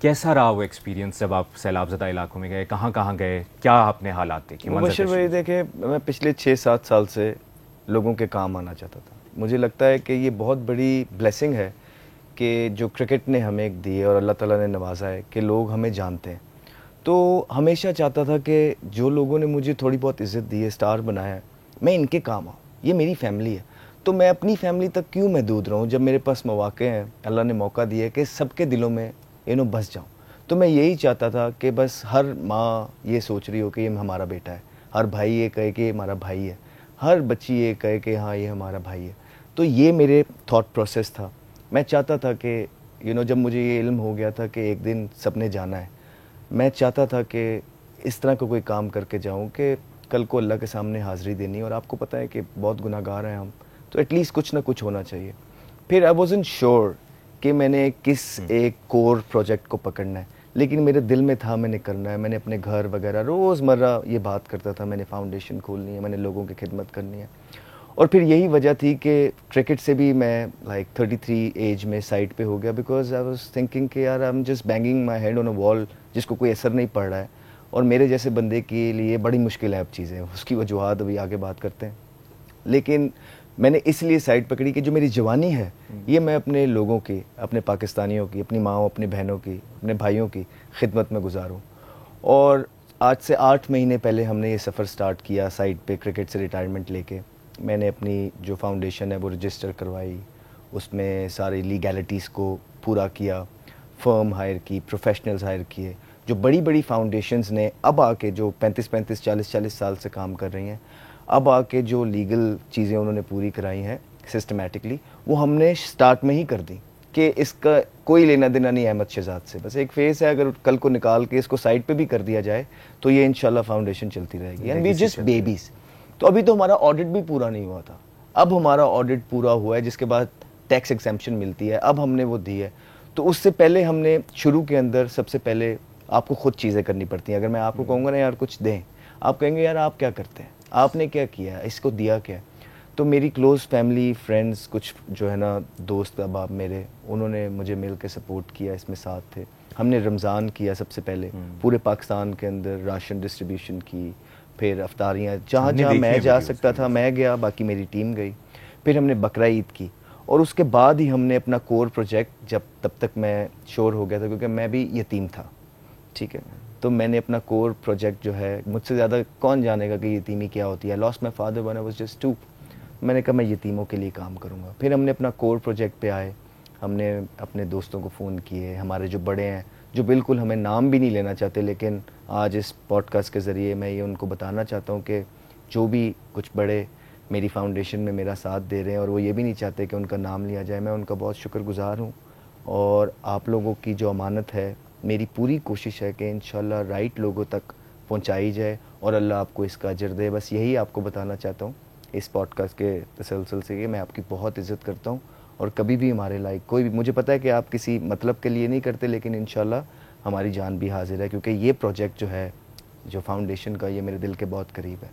कैसा रहा वो एक्सपीरियंस जब आप सैलाब-ज़दा इलाकों में गए? कहाँ-कहाँ गए? क्या आपने हालात देखे? मुबशिर भाई देखे, मैं पिछले 6-7 साल से लोगों के काम आना चाहता था। मुझे लगता है कि ये बहुत बड़ी ब्लेसिंग है कि जो क्रिकेट ने हमें एक दी है और अल्लाह ताला ने नवाजा है कि लोग हमें जानते हैं। तो हमेशा चाहता था कि जो लोगों ने मुझे थोड़ी बहुत इज़्ज़त दी है, स्टार बनाया है, मैं इनके काम आऊँ। ये मेरी फैमिली है, तो मैं अपनी फैमिली तक क्यों महदूद रहूँ जब मेरे पास मौक़े हैं, अल्लाह ने मौका दिया है कि सबके दिलों में बस जाऊँ। तो मैं यही चाहता था कि बस हर माँ ये सोच रही हो कि ये हमारा बेटा है, हर भाई ये कहे कि ये हमारा भाई है, हर बच्ची ये कहे कि हाँ ये हमारा भाई है। तो ये मेरे थॉट प्रोसेस था। मैं चाहता था कि जब मुझे ये इल्म हो गया था कि एक दिन सबने जाना है, मैं चाहता था कि इस तरह का कोई काम करके जाऊँ कि कल को अल्लाह के सामने हाज़िरी देनी, और आपको पता है कि बहुत गुनाहगार हैं हम, तो एटलीस्ट कुछ ना कुछ होना चाहिए। फिर आई वाज़न्ट श्योर कि मैंने किस एक कोर प्रोजेक्ट को पकड़ना है, लेकिन मेरे दिल में था मैंने करना है। मैंने अपने घर वगैरह रोज़मर्रा ये बात करता था, मैंने फाउंडेशन खोलनी है, मैंने लोगों की खिदमत करनी है। और फिर यही वजह थी कि क्रिकेट से भी मैं लाइक 33 एज में साइड पे हो गया, बिकॉज आई वाज थिंकिंग कि यार I am just banging my head on a wall जिसको कोई असर नहीं पड़ रहा है, और मेरे जैसे बंदे के लिए बड़ी मुश्किल है अब चीज़ें। उसकी वजूहत अभी आगे बात करते हैं, लेकिन मैंने इसलिए साइड पकड़ी कि जो मेरी जवानी है ये मैं अपने लोगों की, अपने पाकिस्तानियों की, अपनी माँओं, अपनी बहनों की, अपने भाइयों की खिदमत में गुजारूँ। और आज से 8 महीने पहले हमने ये सफ़र स्टार्ट किया साइड पे क्रिकेट से रिटायरमेंट लेके। मैंने अपनी जो फाउंडेशन है वो रजिस्टर करवाई, उसमें सारी लीगैलिटीज़ को पूरा किया, फ़र्म हायर की, प्रोफेशनल्स हायर किए। जो बड़ी बड़ी फाउंडेशंस ने अब आके जो 35-35, 40-40 साल से काम कर रही हैं, अब आके जो लीगल चीज़ें उन्होंने पूरी कराई हैं सिस्टमेटिकली, वो हमने स्टार्ट में ही कर दी कि इसका कोई लेना देना नहीं अहमद शहजाद से। बस एक फेस है, अगर कल को निकाल के इसको साइड पे भी कर दिया जाए तो ये इंशाल्लाह फाउंडेशन चलती रहेगी। And we just babies. तो अभी तो हमारा ऑडिट भी पूरा नहीं हुआ था, अब हमारा ऑडिट पूरा हुआ है, जिसके बाद टैक्स एग्जेम्पशन मिलती है, अब हमने वो दी है। तो उससे पहले हमने शुरू के अंदर सबसे पहले आपको खुद चीज़ें करनी पड़ती हैं। अगर मैं आपको कहूँगा ना यार कुछ दें, आप कहेंगे यार आप क्या करते हैं, आपने क्या किया, इसको दिया क्या। तो मेरी क्लोज़ फैमिली, फ्रेंड्स, कुछ जो है ना दोस्त अहबाब मेरे, उन्होंने मुझे मिल के सपोर्ट किया, इसमें साथ थे। हमने रमज़ान किया सबसे पहले, पूरे पाकिस्तान के अंदर राशन डिस्ट्रीब्यूशन की, फिर अफ्तारियाँ जहाँ जहाँ मैं जा सकता था मैं गया, बाकी मेरी टीम गई। फिर हमने बकरा ईद की, और उसके बाद ही हमने अपना कोर प्रोजेक्ट, जब तब तक मैं श्योर हो गया था क्योंकि मैं भी यतीम था, ठीक है, तो मैंने अपना कोर प्रोजेक्ट जो है, मुझसे ज़्यादा कौन जानेगा कि यतीमी क्या होती है। Lost my father when I was just 2। मैंने कहा मैं यतीमों के लिए काम करूँगा। फिर हमने अपना कोर प्रोजेक्ट पे आए, हमने अपने दोस्तों को फ़ोन किए, हमारे जो बड़े हैं, जो बिल्कुल हमें नाम भी नहीं लेना चाहते, लेकिन आज इस पॉडकास्ट के ज़रिए मैं ये उनको बताना चाहता हूँ कि जो भी कुछ बड़े मेरी फाउंडेशन में मेरा साथ दे रहे हैं और वो ये भी नहीं चाहते कि उनका नाम लिया जाए, मैं उनका बहुत शुक्रगुज़ार हूँ। और आप लोगों की जो अमानत है, मेरी पूरी कोशिश है कि इंशाल्लाह राइट लोगों तक पहुँचाई जाए और अल्लाह आपको इसका अजर दे। बस यही आपको बताना चाहता हूँ इस पॉडकास्ट के तसलसल से, कि मैं आपकी बहुत इज़्ज़त करता हूँ, और कभी भी हमारे लाइक कोई भी, मुझे पता है कि आप किसी मतलब के लिए नहीं करते, लेकिन इंशाल्लाह हमारी जान भी हाजिर है, क्योंकि ये प्रोजेक्ट जो है, जो फाउंडेशन का, ये मेरे दिल के बहुत करीब है।